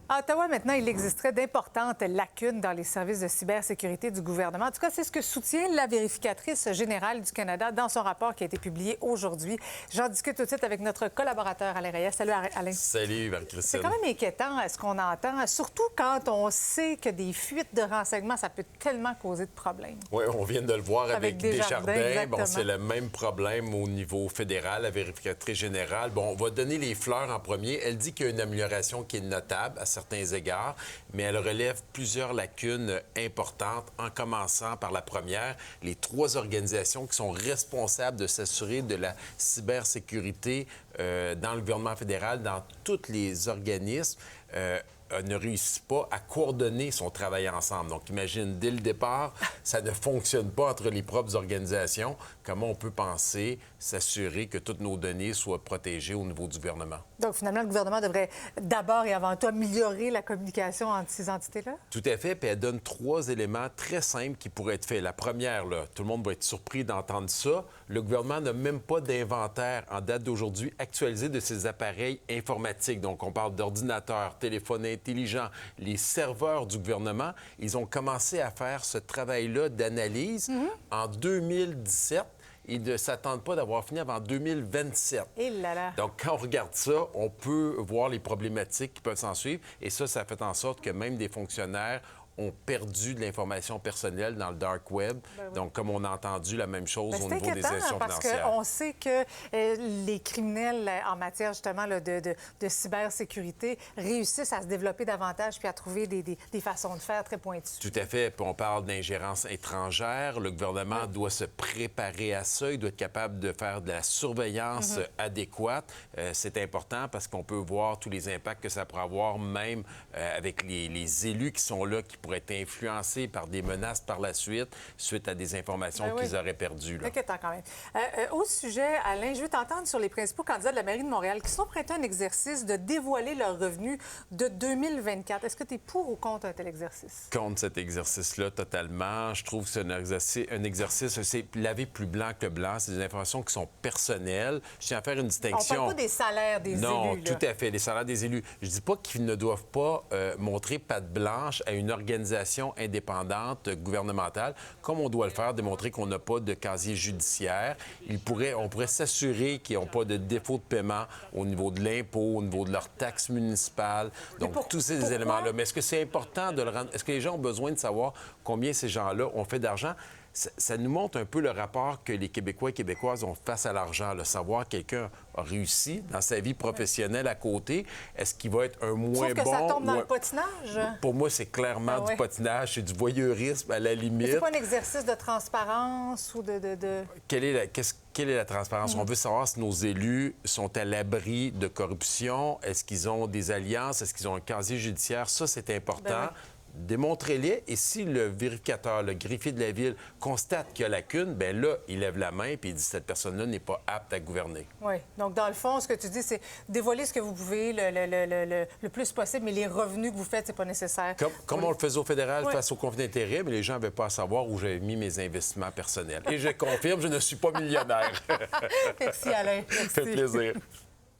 À Ottawa, maintenant, il existerait d'importantes lacunes dans les services de cybersécurité du gouvernement. En tout cas, c'est ce que soutient la vérificatrice générale du Canada dans son rapport qui a été publié aujourd'hui. J'en discute tout de suite avec notre collaborateur Alain Reyes. Salut, Alain. Salut, Marie-Christine. C'est quand même inquiétant ce qu'on entend, surtout quand on sait que des fuites de renseignements, ça peut tellement causer de problèmes. Oui, on vient de le voir avec Desjardins. Bon, c'est le même problème au niveau fédéral, la vérificatrice générale. Bon, on va donner les fleurs en premier. Elle dit qu'il y a une amélioration qui est notable à certains égards, mais elle relève plusieurs lacunes importantes, en commençant par la première, les 3 organisations qui sont responsables de s'assurer de la cybersécurité dans le gouvernement fédéral, dans tous les organismes, ne réussit pas à coordonner son travail ensemble. Donc, imagine, dès le départ, ça ne fonctionne pas entre les propres organisations. Comment on peut penser s'assurer que toutes nos données soient protégées au niveau du gouvernement? Donc, finalement, le gouvernement devrait d'abord et avant tout améliorer la communication entre ces entités-là? Tout à fait. Puis elle donne 3 éléments très simples qui pourraient être faits. La première, là, tout le monde va être surpris d'entendre ça. Le gouvernement n'a même pas d'inventaire en date d'aujourd'hui actualisé de ses appareils informatiques. Donc, on parle d'ordinateurs, téléphones intelligents, les serveurs du gouvernement. Ils ont commencé à faire ce travail-là d'analyse en 2017. Ils ne s'attendent pas d'avoir fini avant 2027. Et là là. Donc, quand on regarde ça, on peut voir les problématiques qui peuvent s'en suivre. Et ça fait en sorte que même des fonctionnaires ont perdu de l'information personnelle dans le dark web. Ben oui. Donc, comme on a entendu la même chose au niveau des inquiétant, institutions parce financières. qu'on sait que les criminels en matière justement là, de cybersécurité réussissent à se développer davantage puis à trouver des façons de faire très pointues. Tout à fait. Puis on parle d'ingérence étrangère. Le gouvernement doit se préparer à ça. Il doit être capable de faire de la surveillance adéquate. C'est important parce qu'on peut voir tous les impacts que ça pourrait avoir, même avec les élus qui sont là, qui pourraient être influencés par des menaces par la suite à des informations qu'ils auraient perdues. Là. Inquiétant quand même. Au sujet, Alain, je veux t'entendre sur les principaux candidats de la mairie de Montréal qui sont prêtés à un exercice de dévoiler leurs revenus de 2024. Est-ce que tu es pour ou contre un tel exercice? Contre cet exercice-là, totalement. Je trouve que c'est un exercice, c'est laver plus blanc que blanc. C'est des informations qui sont personnelles. Je tiens à faire une distinction. On parle pas des salaires des élus. Non, tout à fait, les salaires des élus. Je dis pas qu'ils ne doivent pas montrer patte blanche à une organisation indépendante gouvernementale, comme on doit le faire, démontrer qu'on n'a pas de casier judiciaire. On pourrait s'assurer qu'ils n'ont pas de défaut de paiement au niveau de l'impôt, au niveau de leurs taxes municipales. Donc, tous ces éléments-là. Mais est-ce que c'est important de le rendre? Est-ce que les gens ont besoin de savoir combien ces gens-là ont fait d'argent? Ça nous montre un peu le rapport que les Québécois et Québécoises ont face à l'argent. Savoir quelqu'un a réussi dans sa vie professionnelle à côté, est-ce qu'il va être un moins bon? Que ça tombe dans le potinage? Pour moi, c'est clairement du potinage, c'est du voyeurisme à la limite. C'est pas un exercice de transparence ou Quelle est la transparence? On veut savoir si nos élus sont à l'abri de corruption. Est-ce qu'ils ont des alliances? Est-ce qu'ils ont un casier judiciaire? Ça, c'est important. Démontrez-les. Et si le vérificateur, le greffier de la Ville, constate qu'il y a lacune, bien là, il lève la main et il dit que cette personne-là n'est pas apte à gouverner. Oui. Donc, dans le fond, ce que tu dis, c'est dévoiler ce que vous pouvez le plus possible, mais les revenus que vous faites, c'est pas nécessaire. Comme on le faisait au fédéral face au conflit d'intérêts, mais les gens n'avaient pas à savoir où j'avais mis mes investissements personnels. Et je confirme, je ne suis pas millionnaire. Merci, Alain. Merci. Ça fait plaisir.